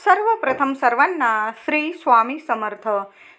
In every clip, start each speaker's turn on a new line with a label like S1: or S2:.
S1: सर्वप्रथम सर्वांना श्री स्वामी समर्थ.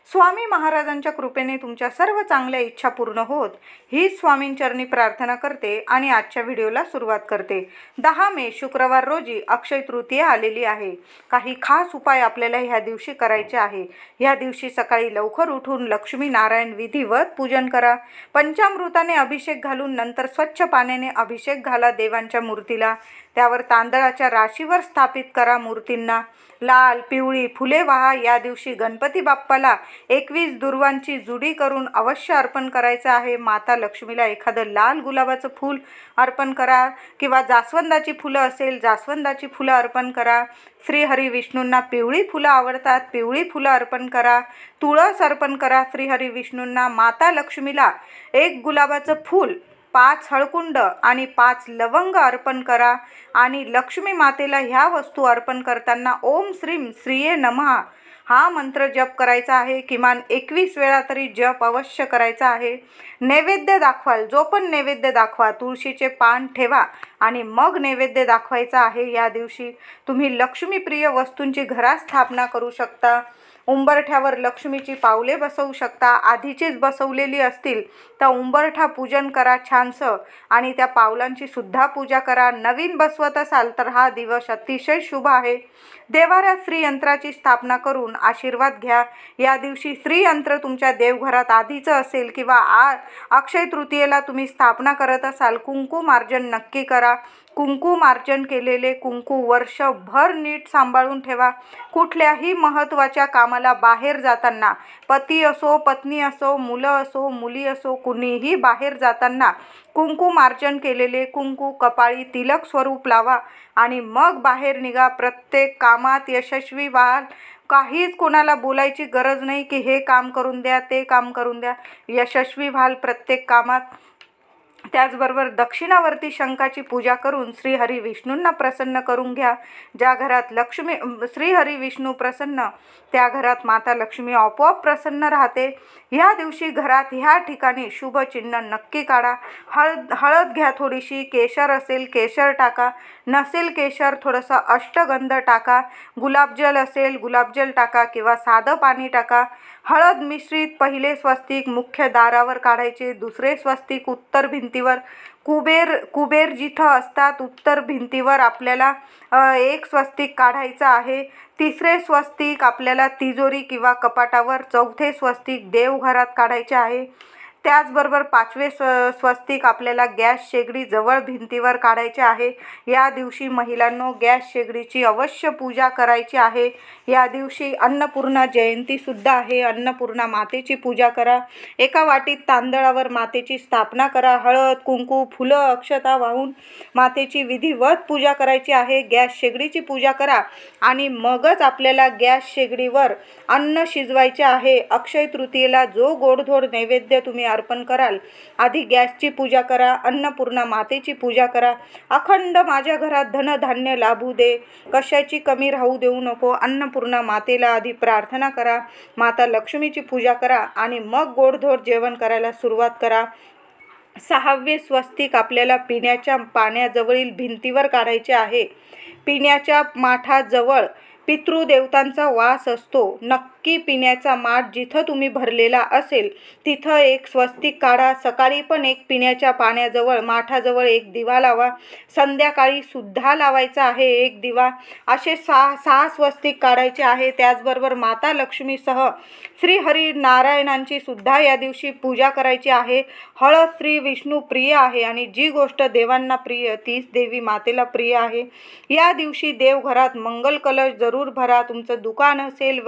S1: स्वामी महाराजांच्या कृपेने तुमच्या सर्व चांगल्या इच्छा पूर्ण होत ही स्वामींचरणी प्रार्थना करते आणि आजच्या व्हिडिओला सुरुवात करते. 10 मे शुक्रवार रोजी अक्षय तृतीया आलेली आहे. काही खास उपाय आपल्याला ह्या दिवशी करायचे आहे. ह्या दिवशी सकाळी लवकर उठून लक्ष्मी नारायण विधिवत पूजन करा. पंचामृताने अभिषेक घालून नंतर स्वच्छ पाण्याने अभिषेक घाला देवांच्या मूर्तीला. त्यावर तांदळाच्या राशीवर स्थापित करा मूर्तींना. लाल पिवळी फुले वाहा. या दिवशी गणपती बाप्पाला 21 दुर्वांची जुडी करून अवश्य अर्पण करायचं आहे. माता लक्ष्मीला एखादं लाल गुलाबाचं फूल अर्पण करा किंवा जास्वंदाची फुलं असेल जास्वंदाची फुलं अर्पण करा. श्री हरी विष्णूंना पिवळी फुलं आवडतात, पिवळी फुलं अर्पण करा. तुळस अर्पण करा श्री हरी विष्णूंना. माता लक्ष्मीला 1 गुलाबाचं फूल, 5 हळकुंड आणि 5 लवंग अर्पण करा. आणि लक्ष्मी मातेला ह्या वस्तू अर्पण करताना ओम श्रीम श्रीये नमः हा मंत्र जप करायचा आहे. किमान 21 वेळा तरी जप अवश्य करायचा आहे. नैवेद्य दाखवाल, जो पण नैवेद्य दाखवा, तुळशीचे पान ठेवा आणि मग नैवेद्य दाखवायचा आहे. या दिवशी तुम्ही लक्ष्मीप्रिय वस्तूंची घरात स्थापना करू शकता. उंबरठ्यावर लक्ष्मीची पावले बसवू शकता. आधीचीच बसवलेली असतील तर उंबरठा पूजन करा छानसं आणि त्या पावलांची सुद्धा पूजा करा. नवीन बसवत असाल तर हा दिवस अतिशय शुभ आहे. देवाऱ्यात श्रीयंत्राची स्थापना करून आशीर्वाद घ्या. या दिवशी श्रीयंत्र तुमच्या देवघरात आधीचं असेल किंवा अक्षय तृतीयेला तुम्ही स्थापना करत असाल, कुंकुमार्जन नक्की करा. कुंकुमार्जन केलेले कुंकू वर्षभर नीट सांभाळून ठेवा. कुठल्याही महत्त्वाच्या कामाला बाहेर जाताना, पती असो पत्नी असो मुलं असो मुली असो, कुणीही बाहेर जाताना कुंकुमार्जन केलेले कुंकू कपाळी तिलक स्वरूप लावा आणि मग बाहेर निघा. प्रत्येक कामात यशस्वी व्हाल. काहीच कोणाला बोलायची गरज नाही की हे काम करून द्या ते काम करून द्या. यशस्वी व्हाल प्रत्येक कामात. त्याचबरोबर दक्षिणावर्ती शंखाची पूजा करून श्रीहरी विष्णूंना प्रसन्न करून घ्या. ज्या घरात श्रीहरी विष्णू प्रसन्न त्या घरात माता लक्ष्मी आपोआप प्रसन्न राहते. ह्या दिवशी घरात ह्या ठिकाणी शुभ चिन्ह नक्की काढा. हळद घ्या थोडीशी, केशर असेल केशर टाका, नसेल केशर थोडंसं अष्टगंध टाका, गुलाबजल असेल गुलाबजल टाका किंवा साधं पाणी टाका. हळद मिश्रित पहिले स्वस्तिक मुख्य दारावर काढायचे. दुसरे स्वस्तिक उत्तर भिंतीवर. कुबेर जिथं असतात उत्तर भिंतीवर आपल्याला 1 स्वस्तिक काढायचं आहे. तिसरे स्वस्तिक आपल्याला तिजोरी किंवा कपाटावर. चौथे स्वस्तिक देवघरात काढायचे आहे. त्याचबरोबर 5वे स्वस्तिक आपल्याला गॅस शेगडी जवळ भिंतीवर काढायचे आहे. या दिवशी महिलांनो गॅस शेगडीची अवश्य पूजा करायची आहे. या दिवशी अन्नपूर्णा जयंतीसुद्धा आहे. अन्नपूर्णा मातेची पूजा करा. एका वाटीत तांदळावर मातेची स्थापना करा. हळद कुंकू फुलं अक्षता वाहून मातेची विधिवत पूजा करायची आहे. गॅस शेगडीची पूजा करा आणि मगच आपल्याला गॅस शेगडीवर अन्न शिजवायचे आहे. अक्षय तृतीयेला जो गोडधोड नैवेद्य तुम्ही अर्पण कराल, आधी गॅसची पूजा करा, अन्नपूर्णा मातेची पूजा करा. अखंड माझ्या घरात धनधान्य लाभू दे, कशाची कमी राहू देऊ नको. अन्नपूर्णा मातेला आधी प्रार्थना करा. माता लक्ष्मीची पूजा करा आणि मग गोडधोड जेवण करायला सुरुवात करा. 6वे स्वस्तिक आपल्याला पिण्याच्या पाण्याजवळील भिंतीवर काढायचे आहे. पिण्याच्या माठाजवळ पितृदेवतांचा वास असतो. नक्की पिण्याचा माठ जिथं तुम्ही भरलेला असेल तिथं 1 स्वस्तिक काढा. सकाळी पण पिण्याच्या पाण्याजवळ माठाजवळ 1 दिवा लावा. संध्याकाळी सुद्धा लावायचा आहे 1 दिवा. असे 6 स्वस्तिक काढायचे आहे. त्याचबरोबर माता लक्ष्मीसह श्री हरी नारायणांची सुद्धा या दिवशी पूजा करायची आहे. हळद श्री विष्णू प्रिय आहे आणि जी गोष्ट देवांना प्रिय तीच देवी मातेला प्रिय आहे. या दिवशी देवघरात मंगल कलश जरूर भरा. तुमचं दुकान असेल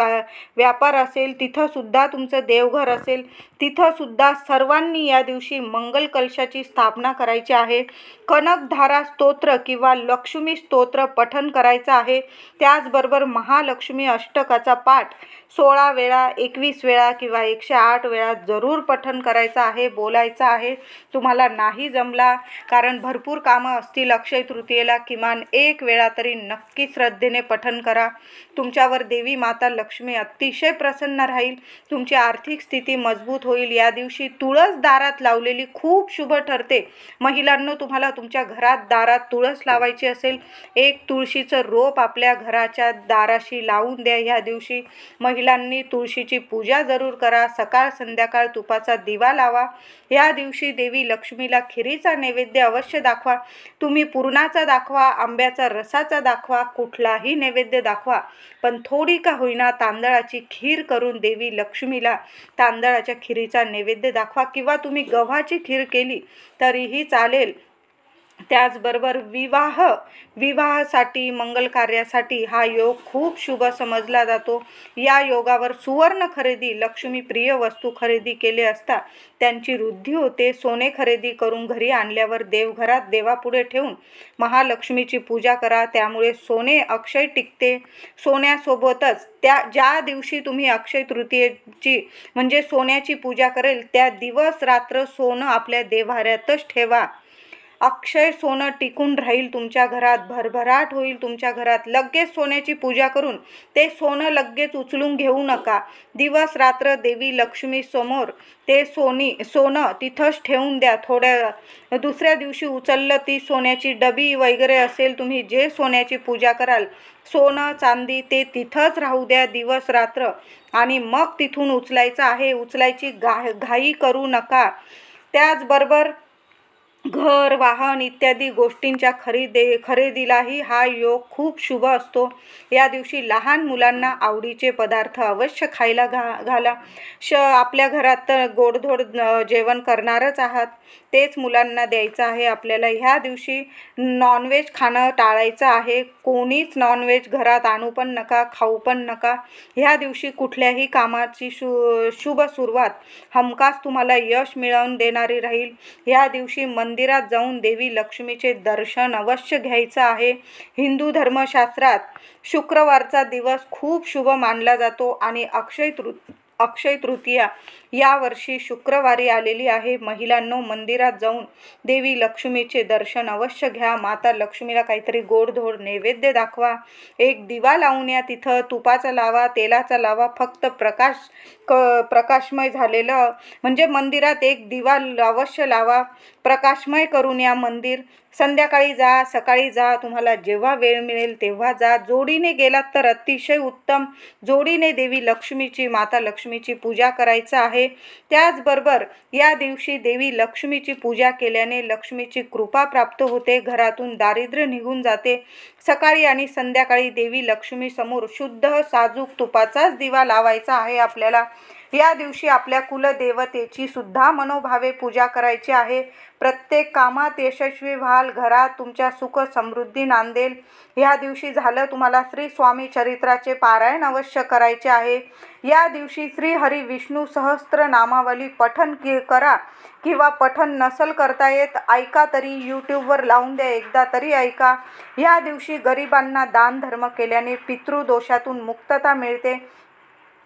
S1: व्यापार असेल तिथं सुद्धा तुमचं देवघर असेल तिथं सुद्धा सर्वांनी या दिवशी मंगल कलशाची स्थापना करायची आहे. कनकधारा स्तोत्र किंवा लक्ष्मी स्तोत्र पठण करायचं आहे. त्याचबरोबर महालक्ष्मी अष्टकाचा पाठ 16 वेळा 21 वेळा किंवा 108 वेळा जरूर पठण करायचं आहे, बोलायचं आहे. तुम्हाला नाही जमला कारण भरपूर कामं असतील अक्षय तृतीयेला, किमान 1 वेळा तरी नक्की श्रद्धेने पठण करा. तुमच्यावर देवी माता लक्ष्मी अतिशय अतिशय प्रसन्न राहील, तुमची आर्थिक स्थिती मजबूत होईल। या दिवशी तुळस दारात लावलेली खूप शुभ ठरते। महिलांनो, तुम्हाला तुमच्या घरात दारात तुळस लावायची असेल, एक तुळशीचं रोप आपल्या घराच्या दाराशी लावून द्या। ह्या दिवशी महिलांनी तुळशीची पूजा जरूर करा। सकाळ संध्याकाळ तुपाचा दिवा लावा। या दिवशी देवी लक्ष्मीला खिरीचा नैवेद्य अवश्य दाखवा। तुम्ही पुरणाचा दाखवा, आंब्याचा रसाचा दाखवा, कुठलाही नैवेद्य दाखवा, पण थोडी का होईना तांदळाची खीर करून देवी लक्ष्मीला तांदळाच्या खिरीचा नैवेद्य दाखवा, किंवा तुम्ही गव्हाची खीर केली तरीही चालेल। त्याचबरोबर विवाहासाठी, मंगल कार्यासाठी हा योग खूप शुभ समजला जातो। या योगावर सुवर्ण खरेदी, लक्ष्मी प्रिय वस्तू खरेदी केले असता त्यांची वृद्धी होते। सोने खरेदी करून घरी आणल्यावर देवघरात देवापुढे ठेवून महालक्ष्मीची पूजा करा, त्यामुळे सोने अक्षय टिकते। सोन्यासोबतच ज्या दिवशी तुम्ही अक्षय तृतीयेची म्हणजे सोन्याची पूजा करेल त्या दिवस रात्र सोनं आपल्या देव्हाऱ्यातच ठेवा। अक्षय सोनं टिकून राहील, तुमच्या घरात भरभराट होईल। तुमच्या घरात लगेच सोन्याची पूजा करून ते सोनं लगेच उचलून घेऊ नका। दिवस रात्र देवी लक्ष्मी समोर ते सोनं तिथंच ठेवून द्या। दुसऱ्या दिवशी उचललं ती सोन्याची डबी वगैरे असेल, तुम्ही जे सोन्याची पूजा कराल, सोनं चांदी ते तिथंच राहू द्या दिवस रात्र, आणि मग तिथून उचलायचं आहे। उचलायची घाई करू नका। त्याचबरोबर घर, वाहन इत्यादी गोष्टींच्या खरेदीलाही हा योग खूप शुभ असतो। या दिवशी लहान मुलांना आवडीचे पदार्थ अवश्य खायला घाला। आपल्या घरात तर गोडधोड जेवण करणारच आहात, तेच मुलांना द्यायचं आहे आपल्याला। ह्या दिवशी नॉनव्हेज खाणं टाळायचं आहे। कोणीच नॉनव्हेज घरात आणू पण नका, खाऊ पण नका। ह्या दिवशी कुठल्याही कामाची शुभ सुरुवात हमखास तुम्हाला यश मिळवून देणारी राहील। ह्या दिवशी मंदिरात जाऊन देवी लक्ष्मीचे दर्शन अवश्य घ्यायचं आहे। हिंदू धर्मशास्त्रात शुक्रवारचा दिवस खूप शुभ मानला जातो आणि अक्षय तृतीया यावर्षी शुक्रवारी आलेली आहे। महिलांनो, मंदिरात जाऊन देवी लक्ष्मीचे दर्शन अवश्य घ्या। माता लक्ष्मीला काहीतरी गोडधोड नैवेद्य दाखवा। एक दिवा लावून या, तिथं तुपाचा लावा, तेलाचा लावा, फक्त प्रकाशमय झालेलं म्हणजे मंदिरात एक दिवा अवश्य लावा। प्रकाशमय करून या मंदिर। संध्याकाळी जा, सकाळी जा, तुम्हाला जेव्हा वेळ मिळेल तेव्हा जा। जोडीने गेलात तर अतिशय उत्तम। जोडीने देवी लक्ष्मीची, माता लक्ष्मीची पूजा करायचं आहे। त्याचबरोबर या दिवशी देवी लक्ष्मीची पूजा केल्याने लक्ष्मीची कृपा प्राप्त होते, घरातून दारिद्र्य निघून जाते। सकाळी आणि संध्याकाळी देवी लक्ष्मी समोर शुद्ध साजूक तुपाचाच दिवा लावायचा आहे आपल्याला। या दिवशी आपल्या कुलदेवतेची सुद्धा मनोभावे पूजा करायची आहे। प्रत्येक कामात यशस्वी व्हाल, घरात तुमच्या सुख समृद्धी नांदेल। या दिवशी झालं, तुम्हाला श्री स्वामी चरित्राचे पारायण अवश्य करायचे आहे। या दिवशी श्री हरी विष्णू सहस्त्र नामावली पठण करा, किंवा पठण नसल करता येत ऐका तरी यूट्यूबवर लावून द्या, एकदा तरी ऐका। या दिवशी गरिबांना दान धर्म केल्याने पितृदोषातून मुक्तता मिळते।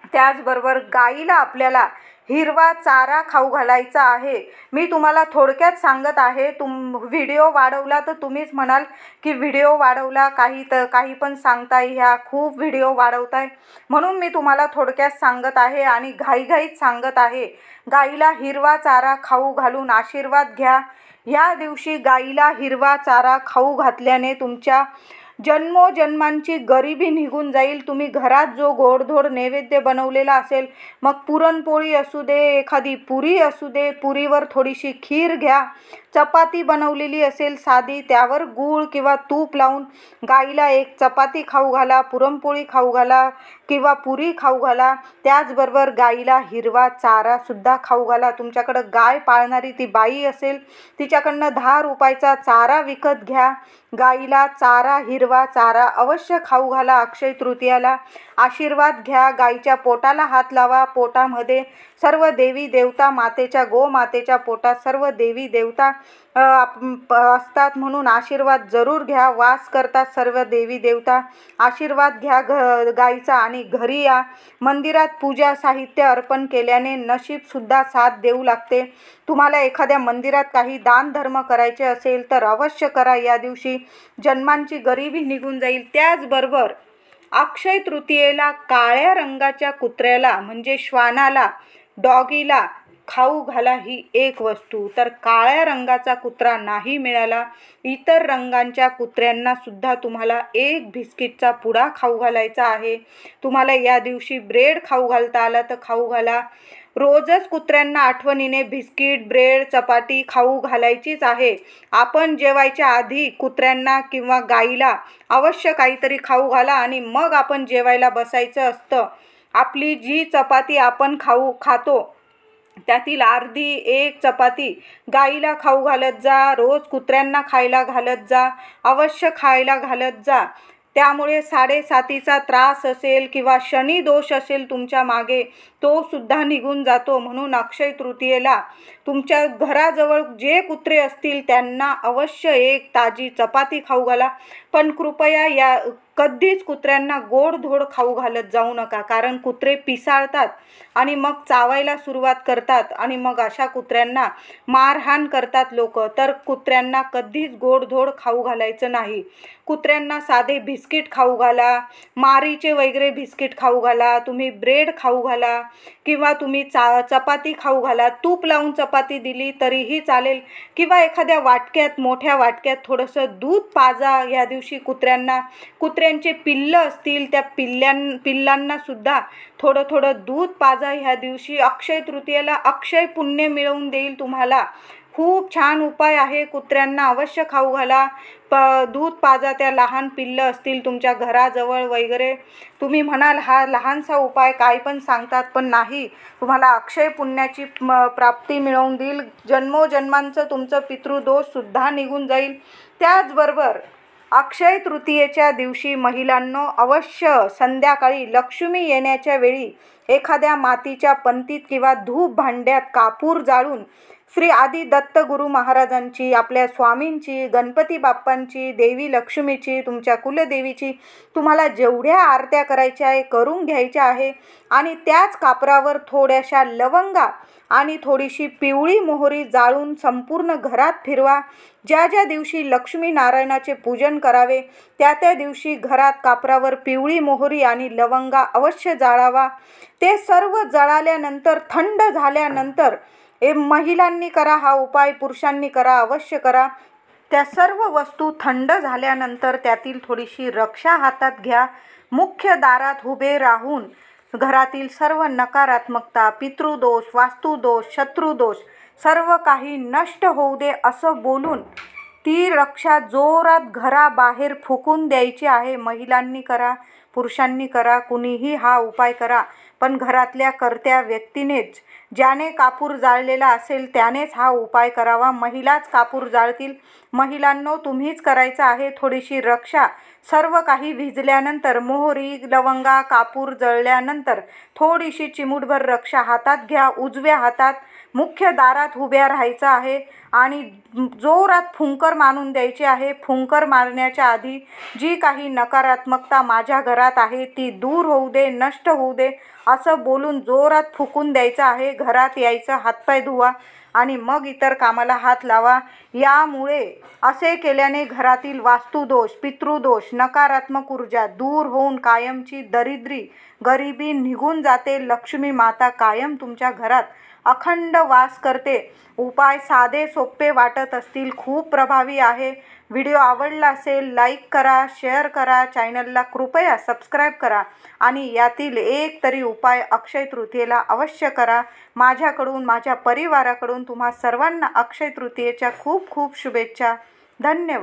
S1: त्याचबरोबर गाईला आपल्याला हिरवा चारा खाऊ घालायचा आहे। मी तुम्हाला थोडक्यात सांगत आहे। व्हिडिओ वाढवला तर तुम्हीच म्हणाल की व्हिडिओ वाढवला, काही पण सांगताय, ह्या खूप व्हिडिओ वाढवताय, म्हणून मी तुम्हाला थोडक्यात सांगत आहे आणि घाईघाईत सांगत आहे। गाईला हिरवा चारा खाऊ घालून आशीर्वाद घ्या। या दिवशी गाईला हिरवा चारा खाऊ घातल्याने तुमच्या जन्मोजन्मांची गरिबी निघून जाईल। तुम्ही घरात जो गोडधोड नैवेद्य बनवलेला असेल, मग पुरणपोळी असू दे, एखादी पुरी असू दे, पुरीवर थोडीशी खीर घ्या। चपाती बनवलेली असेल साधी, त्यावर गूळ किंवा तूप लावून गाईला एक चपाती खाऊ घाला, पुरणपोळी खाऊ घाला किंवा पुरी खाऊ घाला। त्याचबरोबर गाईला हिरवा चारा सुद्धा खाऊ घाला। तुमच्याकडं गाय पाळणारी ती बाई असेल, तिच्याकडनं 10 रुपयाचा चारा विकत घ्या। गाईला चारा, हिरवा चारा अवश्य खाऊ घाला। अक्षय तृतीयाला आशीर्वाद घ्या। गाईच्या पोटाला हात लावा। पोटामध्ये सर्व देवी देवता, गोमातेच्या पोटात सर्व देवी देवता असतात, म्हणून आशीर्वाद जरूर घ्या। वास करतात सर्व देवी देवता। आशीर्वाद घ्या गाईचा आणि घरी या। मंदिरात पूजा साहित्य अर्पण केल्याने नशीब सुद्धा साथ देऊ लागते। तुम्हाला एखाद्या मंदिरात काही दान धर्म करायचे असेल तर अवश्य करा। या दिवशी जन्मांची गरिबी निघून जाईल। त्याचबरोबर अक्षय तृतीयेला काळ्या रंगाच्या कुत्र्याला म्हणजे श्वानाला, डॉगीला खाऊ घाला ही एक वस्तू. तर काळ्या रंगाचा कुत्रा नाही मिळाला, इतर रंगांच्या कुत्र्यांना सुद्धा तुम्हाला एक बिस्किटचा पुडा खाऊ घालायचा आहे. तुम्हाला या दिवशी ब्रेड खाऊ घालता आला तर खाऊ घाला. रोजच कुत्र्यांना आठवणीने बिस्किट, ब्रेड, चपाती खाऊ घालायचीच आहे. आपण जेवायच्या आधी कुत्र्यांना किंवा गाईला अवश्य काहीतरी खाऊ घाला आणि मग आपण जेवायला बसायचं असतं. आपली जी चपाती आपण खातो त्यातील अर्धी एक चपाती गाईला खाऊ घालत जा. रोज कुत्र्यांना खायला घालत जा, अवश्य खायला घालत जा. त्यामुळे 7.5चा त्रास असेल किंवा शनी दोष असेल तुमच्या मागे, तो सुद्धा निघून जातो. म्हणून अक्षय तृतीयेला तुमच्या घराजवळ जे कुत्रे असतील त्यांना अवश्य एक ताजी चपाती खाऊ घाला. पण कृपया या कधीच कुत्र्यांना गोडधोड खाऊ घालत जाऊ नका, कारण कुत्रे पिसाळतात आणि मग चावायला सुरुवात करतात आणि मग अशा कुत्र्यांना मारहाण करतात लोक. तर कुत्र्यांना कधीच गोडधोड खाऊ घालायचं नाही. कुत्र्यांना साधे बिस्किट खाऊ घाला, मारीचे वगैरे बिस्किट खाऊ घाला, तुम्ही ब्रेड खाऊ घाला किंवा तुम्ही चपाती खाऊ घाला. तूप लावून चपाती दिली तरीही चालेल किंवा एखाद्या वाटक्यात, मोठ्या वाटक्यात थोडंसं दूध पाजा या दिवशी कुत्र्यांना. कुत्र्यांचे पिल्लं असतील त्या पिल्लांना सुद्धा थोडं थोडं दूध पाजा ह्या दिवशी. अक्षय तृतीयेला अक्षय पुण्य मिळवून देईल तुम्हाला. खूप छान उपाय आहे. कुत्र्यांना अवश्य खाऊ घाला, दूध पाजा. त्या लहान पिल्लं असतील तुमच्या घराजवळ वगैरे, तुम्ही म्हणाल हा लहानसा उपाय काय पण सांगतात, पण नाही, तुम्हाला अक्षय पुण्याची प्राप्ती मिळवून देईल. जन्मोजन्मांचं तुमचं पितृदोषसुद्धा निघून जाईल. त्याचबरोबर अक्षय तृतीयेच्या दिवशी महिलांनो अवश्य संध्याकाळी लक्ष्मी येण्याच्या वेळी एखाद्या मातीच्या पंतीत किंवा धूप भांड्यात कापूर जाळून श्री आदि दत्त गुरु महाराजांची, आपल्या स्वामींची, गणपती बाप्पांची, देवी लक्ष्मीची, तुमच्या कुलदेवीची तुम्हाला जेवढ्या आरत्या करायच्या आहे करून घ्यायच्या आहे आणि त्याच कापरावर थोड्याशा लवंगा आणि थोडीशी पिवळी मोहरी जाळून संपूर्ण घरात फिरवा. ज्या ज्या दिवशी लक्ष्मी नारायणाचे पूजन करावे त्या दिवशी घरात कापरावर पिवळी मोहरी आणि लवंगा अवश्य जाळावा. ते सर्व जळाल्यानंतर, थंड झाल्यानंतर, महिलांनी करा हा उपाय, पुरुषांनी करा, अवश्य करा. त्या सर्व वस्तू थंड झाल्यानंतर त्यातील थोडीशी रक्षा हातात घ्या. मुख्य दारात उभे राहून घरातील सर्व नकारात्मकता, पितृदोष, वास्तुदोष, शत्रुदोष सर्व काही नष्ट होऊ दे असं बोलून ती रक्षा जोरात घराबाहेर फुकून द्यायची आहे. महिलांनी करा, पुरुषांनी करा, कुणीही हा उपाय करा, पण घरातल्या कर्त्या व्यक्तीनेच, ज्याने कापूर जाळलेला असेल त्यानेच हा उपाय करावा. महिलाच कापूर जाळतील. महिलांनो तुम्हीच करायचं आहे. थोडीशी रक्षा सर्व काही विझल्यानंतर, मोहरी, लवंगा, कापूर जळल्यानंतर थोडीशी चिमूटभर रक्षा हातात घ्या. उजव्या हातात मुख्य दारात उभ्या राहायचं आहे आणि जोरात फुंकर मारून द्यायची आहे. फुंकर मारण्याच्या आधी जी काही नकारात्मकता माझ्या घरात आहे ती दूर होऊ दे, नष्ट होऊ दे असं बोलून जोरात फुकून द्यायचं आहे. घरात यायचं, हातपाय धुवा आणि मग इतर कामाला हात लावा. यामुळे असे केल्याने घरातील वास्तुदोष, पितृदोष, नकारात्मक ऊर्जा दूर होऊन कायमची दरिद्री, गरिबी निघून जाते. लक्ष्मी माता कायम तुमच्या घरात अखंड वास करते. उपाय साधे सोपे वाटत असतील, खूप प्रभावी आहे. व्हिडिओ आवडला असेल लाईक करा, शेअर करा, चॅनलला कृपया सबस्क्राईब करा आणि यातील एक तरी उपाय अक्षय तृतीयेला अवश्य करा. माझ्याकडून, माझ्या परिवाराकडून तुम्हा सर्वांना अक्षय तृतीयेच्या खूप खूप शुभेच्छा. धन्यवाद.